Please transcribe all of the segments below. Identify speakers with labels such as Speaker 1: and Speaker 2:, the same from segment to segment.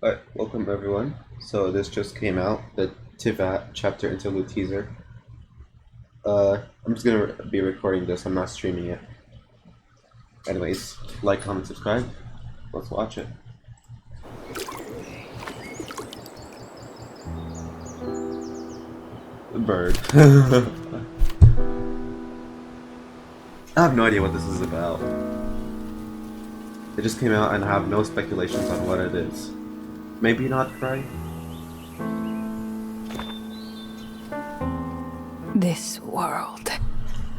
Speaker 1: Alright, welcome everyone. So this just came out, the Teyvat chapter interlude teaser. I'm just gonna be recording this, I'm not streaming it. Anyways, like, comment, subscribe. Let's watch it. The bird. I have no idea what this is about. It just came out and I have no speculations on what it is. Maybe not cry?
Speaker 2: This world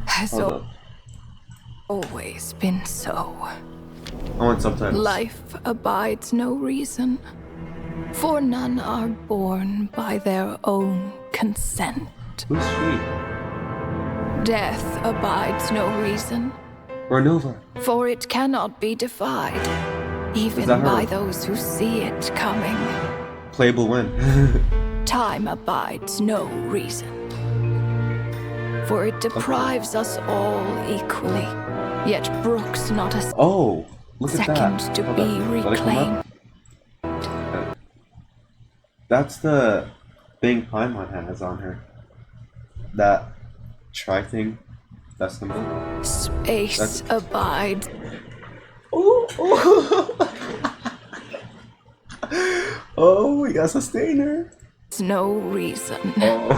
Speaker 2: has
Speaker 1: Hold up.
Speaker 2: always been so.
Speaker 1: I want subtitles.
Speaker 2: Life abides no reason, for none are born by their own consent.
Speaker 1: Who's she?
Speaker 2: Death abides no reason,
Speaker 1: Renova.
Speaker 2: for it cannot be defied, even
Speaker 1: that her?
Speaker 2: by those who see it coming.
Speaker 1: Playable win.
Speaker 2: Time abides no reason, for it deprives us all equally, yet brooks not a
Speaker 1: Oh, look at
Speaker 2: second
Speaker 1: that.
Speaker 2: to
Speaker 1: Hold
Speaker 2: be
Speaker 1: on. Let it come
Speaker 2: reclaimed.
Speaker 1: up. That's the thing Paimon has on her. That try thing. That's the move.
Speaker 2: Space abides.
Speaker 1: Oh, oh, we got sustainer.
Speaker 2: No reason.
Speaker 1: Oh,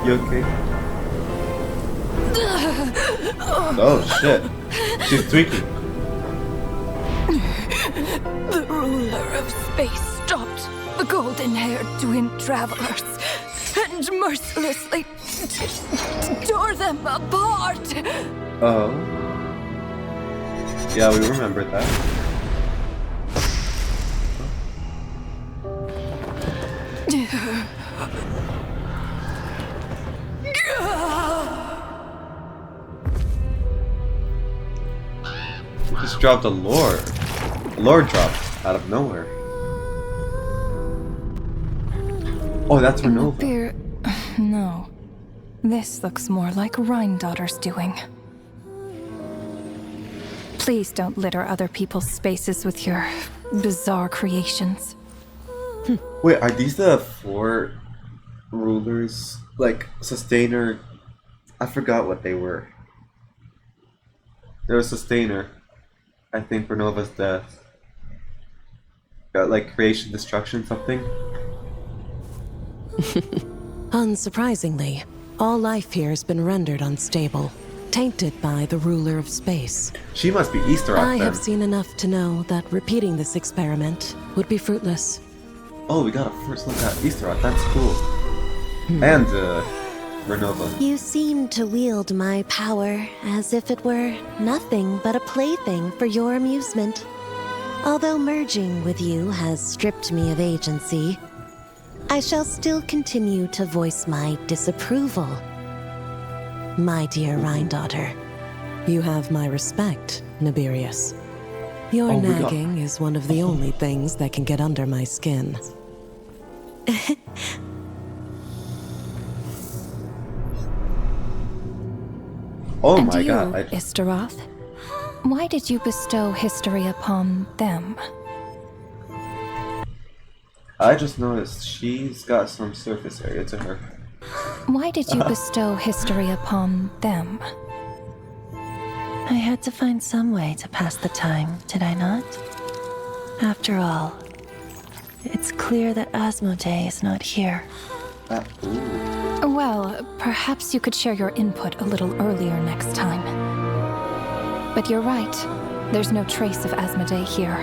Speaker 1: you okay? Oh shit, she's tweaking.
Speaker 2: The ruler of space stopped the golden-haired twin travelers and mercilessly tore them apart.
Speaker 1: Oh, yeah, we remembered that. We just dropped a lore. A lore dropped out of nowhere. Oh, that's Renova.
Speaker 2: No. This looks more like Rhine-daughter's doing. Please don't litter other people's spaces with your bizarre creations.
Speaker 1: Wait, are these the four rulers? Like, Sustainer... I forgot what they were. There was Sustainer. I think Renova's death. Got like Creation, Destruction, something?
Speaker 3: Unsurprisingly, all life here has been rendered unstable, tainted by the ruler of space.
Speaker 1: She must be Easter Rock
Speaker 3: I
Speaker 1: then.
Speaker 3: have seen enough to know that repeating this experiment would be fruitless.
Speaker 1: Oh, we got a first look at Easter Rock. That's cool. And, Renova.
Speaker 4: You seem to wield my power as if it were nothing but a plaything for your amusement. Although merging with you has stripped me of agency, I shall still continue to voice my disapproval. My dear Rhine-daughter.
Speaker 3: You have my respect, Nibirius. Your
Speaker 1: Oh, we got-
Speaker 3: nagging is one of the only things that can get under my skin.
Speaker 1: Oh
Speaker 2: And
Speaker 1: my
Speaker 2: you,
Speaker 1: god.
Speaker 2: Istaroth, why did you bestow history upon them?
Speaker 1: I just noticed she's got some surface area to her.
Speaker 2: Why did you bestow history upon them?
Speaker 5: I had to find some way to pass the time, did I not? After all, it's clear that Asmodee is not here.
Speaker 1: Ooh.
Speaker 2: Well, perhaps you could share your input a little earlier next time. But you're right. There's no trace of Asmodee here.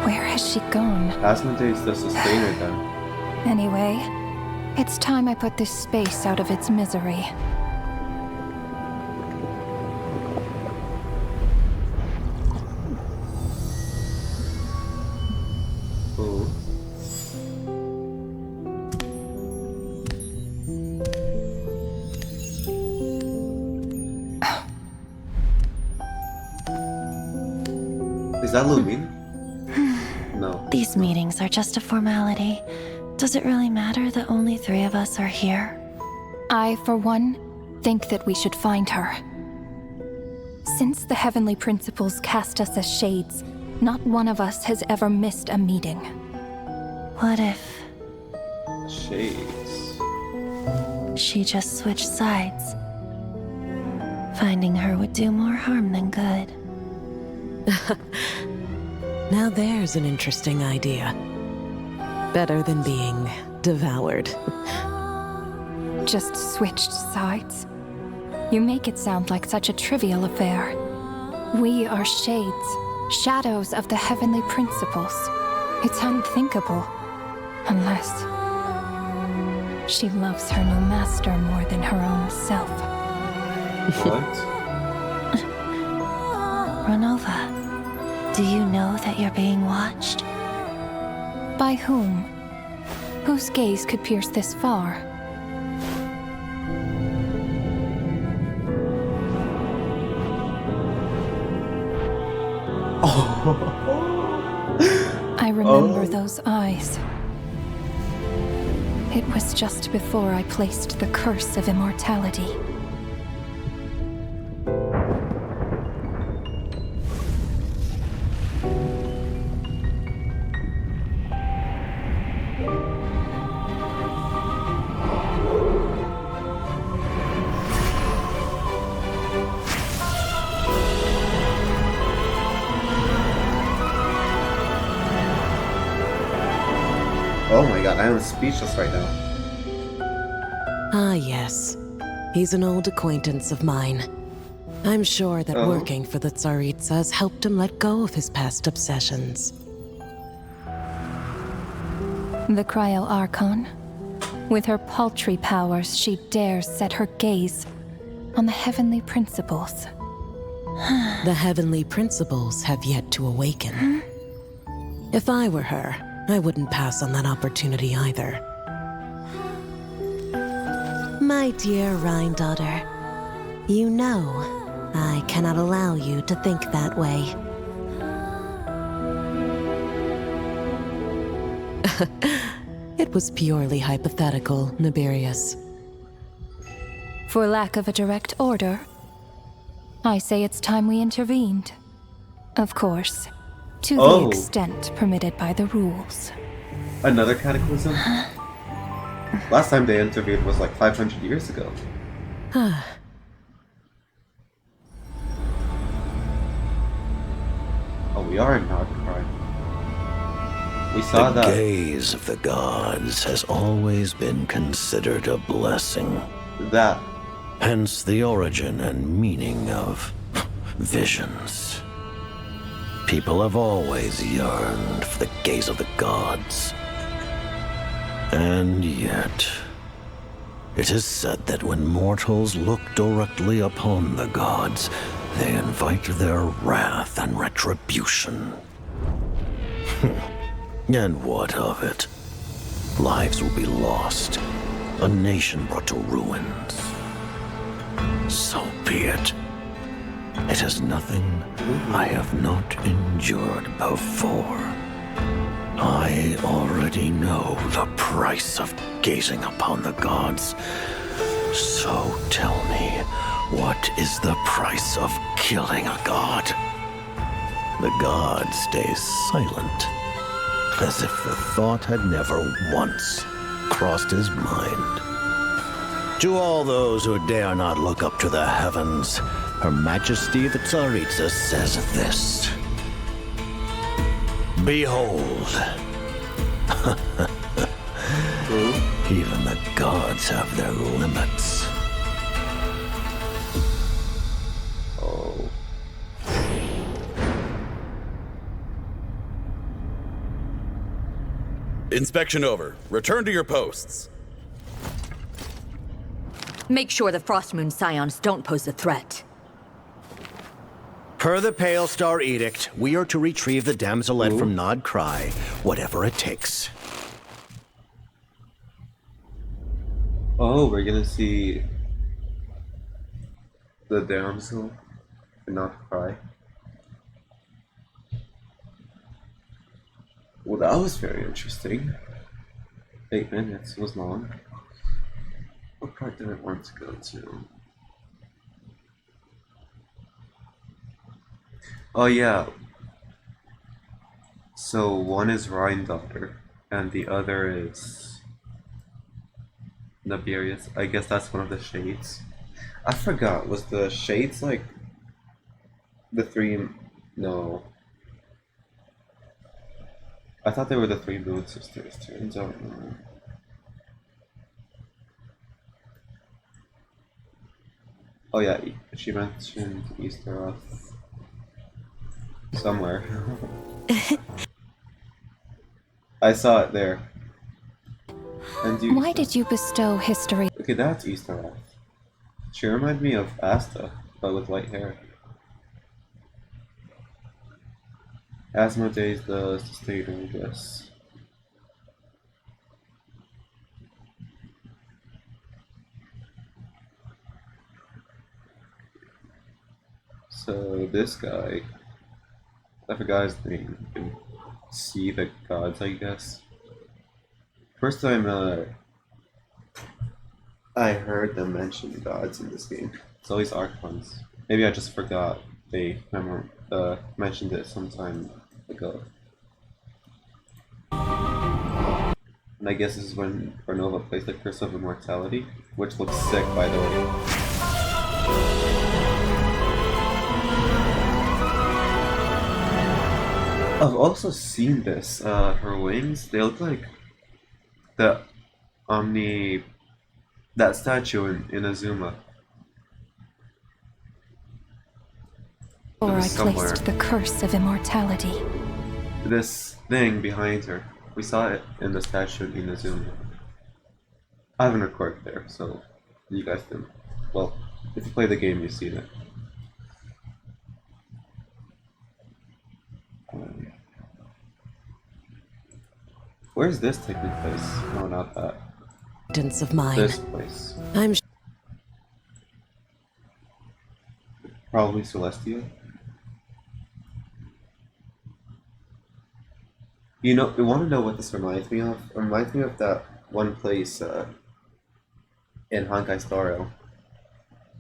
Speaker 2: Where has she gone?
Speaker 1: Asmodee's the sustainer then.
Speaker 2: Anyway, it's time I put this space out of its misery.
Speaker 1: Ooh. Is that Lumine? No.
Speaker 5: These meetings are just a formality. Does it really matter that only 3 of us are here?
Speaker 2: I, for one, think that we should find her. Since the heavenly principles cast us as shades, Not one of us has ever missed a meeting.
Speaker 5: What if
Speaker 1: Shades.
Speaker 5: she just switched sides? Finding her would do more harm than good.
Speaker 3: Now there's an interesting idea. Better than being devoured.
Speaker 2: Just switched sides? You make it sound like such a trivial affair. We are shades, shadows of the heavenly principles. It's unthinkable. Unless she loves her new master more than her own self.
Speaker 1: What?
Speaker 5: Ronova, do you know that you're being watched?
Speaker 2: By whom? Whose gaze could pierce this far? I remember those eyes. It was just before I placed the curse of immortality.
Speaker 1: Oh my god, I am speechless right now.
Speaker 3: Ah, yes. He's an old acquaintance of mine. I'm sure that working for the Tsaritsas helped him let go of his past obsessions.
Speaker 2: The Cryo Archon. With her paltry powers, she dares set her gaze on the heavenly principles.
Speaker 3: The heavenly principles have yet to awaken. If I were her, I wouldn't pass on that opportunity either.
Speaker 4: My dear Rhine daughter, you know I cannot allow you to think that way.
Speaker 3: It was purely hypothetical, Nibirius.
Speaker 2: For lack of a direct order, I say it's time we intervened. Of course, to the extent permitted by the rules.
Speaker 1: Another cataclysm? Last time they intervened was like 500 years ago. Oh, we are in Nagpur. We saw
Speaker 6: The
Speaker 1: that.
Speaker 6: gaze of the gods has always been considered a blessing.
Speaker 1: That.
Speaker 6: Hence the origin and meaning of visions. People have always yearned for the gaze of the gods. And yet, it is said that when mortals look directly upon the gods, they invite their wrath and retribution. And what of it? Lives will be lost, a nation brought to ruins. So be it. It is nothing I have not endured before. I already know the price of gazing upon the gods. So tell me, what is the price of killing a god? The god stays silent, as if the thought had never once crossed his mind. To all those who dare not look up to the heavens, Her Majesty the Tsaritsa says this. Behold. Even the gods have their limits.
Speaker 1: Oh.
Speaker 7: Inspection over. Return to your posts.
Speaker 8: Make sure the Frostmoon Scions don't pose a threat.
Speaker 9: Per the Pale Star Edict, we are to retrieve the damselette from Nod Cry, whatever it takes.
Speaker 1: Oh, we're gonna see the damsel and not cry. Well, that was very interesting. 8 minutes was long. What part did I want to go to? Oh yeah. So one is Rhine-Daughter, and the other is Nabirius. I guess that's one of the shades. I forgot, was the shades like the three... No. I thought they were the three Moon Sisters. Turns out no. Oh yeah, she mentioned Easteroth somewhere. I saw it there. And you...
Speaker 2: Why did you bestow history?
Speaker 1: Okay, that's Easteroth. She reminded me of Asta, but with white hair. Asmodee's the state, I guess. So this guy, I forgot his name. You can see the gods, I guess. First time I heard them mention gods in this game. It's always Archons. Maybe I just forgot they mentioned it some time ago. And I guess this is when Cornova plays the Curse of Immortality, which looks sick, by the way. I've also seen this. Her wings, they look like the that statue in Azuma.
Speaker 2: Or I
Speaker 1: Somewhere.
Speaker 2: placed the curse of immortality.
Speaker 1: This thing behind her. We saw it in the statue in Inazuma. I haven't recorded there, so you guys didn't. Well, if you play the game, you've seen it. Where's this taking place? No, not that.
Speaker 3: Acquaintance of mine.
Speaker 1: This place.
Speaker 3: I'm
Speaker 1: Probably Celestia. You want to know what this reminds me of? It reminds me of that one place in Honkai Star Rail.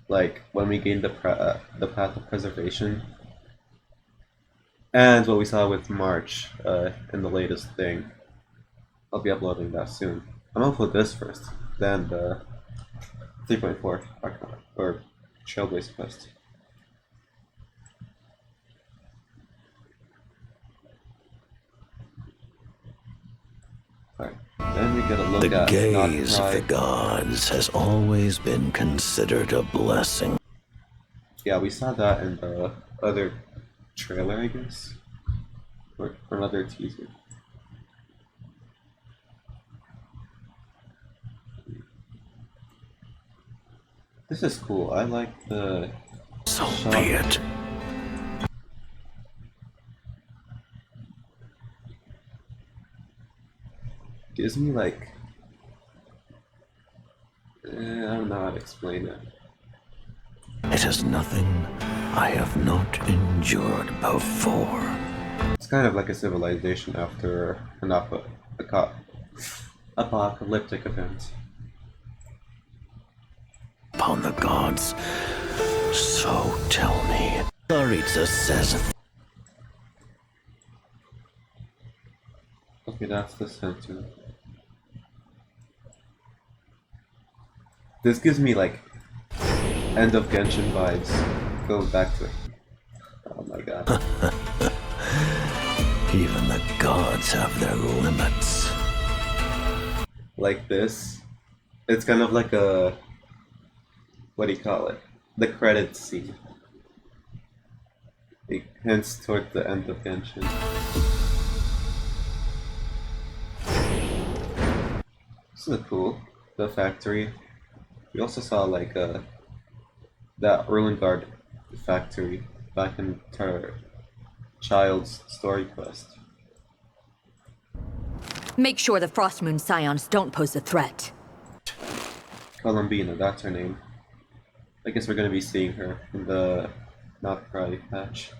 Speaker 1: Like, when we gained the Path of Preservation. And what we saw with March in the latest thing. I'll be uploading that soon. I'm gonna upload this first, then the 3.4 or Trailblaze Quest. Alright, then we get a look
Speaker 6: The
Speaker 1: at
Speaker 6: gaze of the
Speaker 1: Noctri.
Speaker 6: gods has always been considered a blessing.
Speaker 1: Yeah, we saw that in the other trailer, I guess, or another teaser. This is cool. I like the
Speaker 6: So
Speaker 1: shot.
Speaker 6: be it.
Speaker 1: Gives me like I don't know how to explain it.
Speaker 6: It is nothing I have not endured before.
Speaker 1: It's kind of like a civilization after an apocalyptic event.
Speaker 6: Upon the gods, so tell me. Tsaritsa says
Speaker 1: Okay, that's the center. This gives me like end of Genshin vibes. Go back to it. Oh my god.
Speaker 6: even the gods have their limits.
Speaker 1: Like this. It's kind of like a... what do you call it? The credits scene. It hints toward the end of Genshin. This is cool. The factory. We also saw like that Ruin Guard factory back in her child's story quest.
Speaker 8: Make sure the Frostmoon Scions don't pose a threat.
Speaker 1: Columbina, that's her name. I guess we're gonna be seeing her in the Not Cry patch.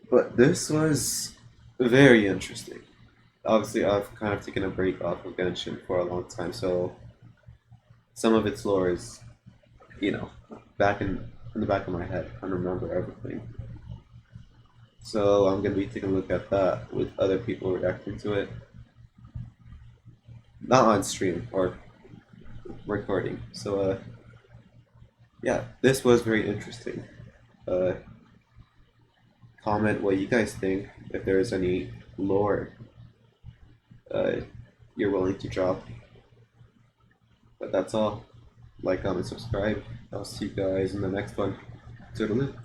Speaker 1: But this was very interesting. Obviously, I've kind of taken a break off of Genshin for a long time, so some of its lore is, back in the back of my head. I don't remember everything. So I'm gonna be taking a look at that with other people reacting to it. Not on stream or recording. So yeah, this was very interesting. Comment what you guys think, if there's any lore you're willing to drop. But that's all. Like, comment, subscribe. I'll see you guys in the next one. Toodaloo.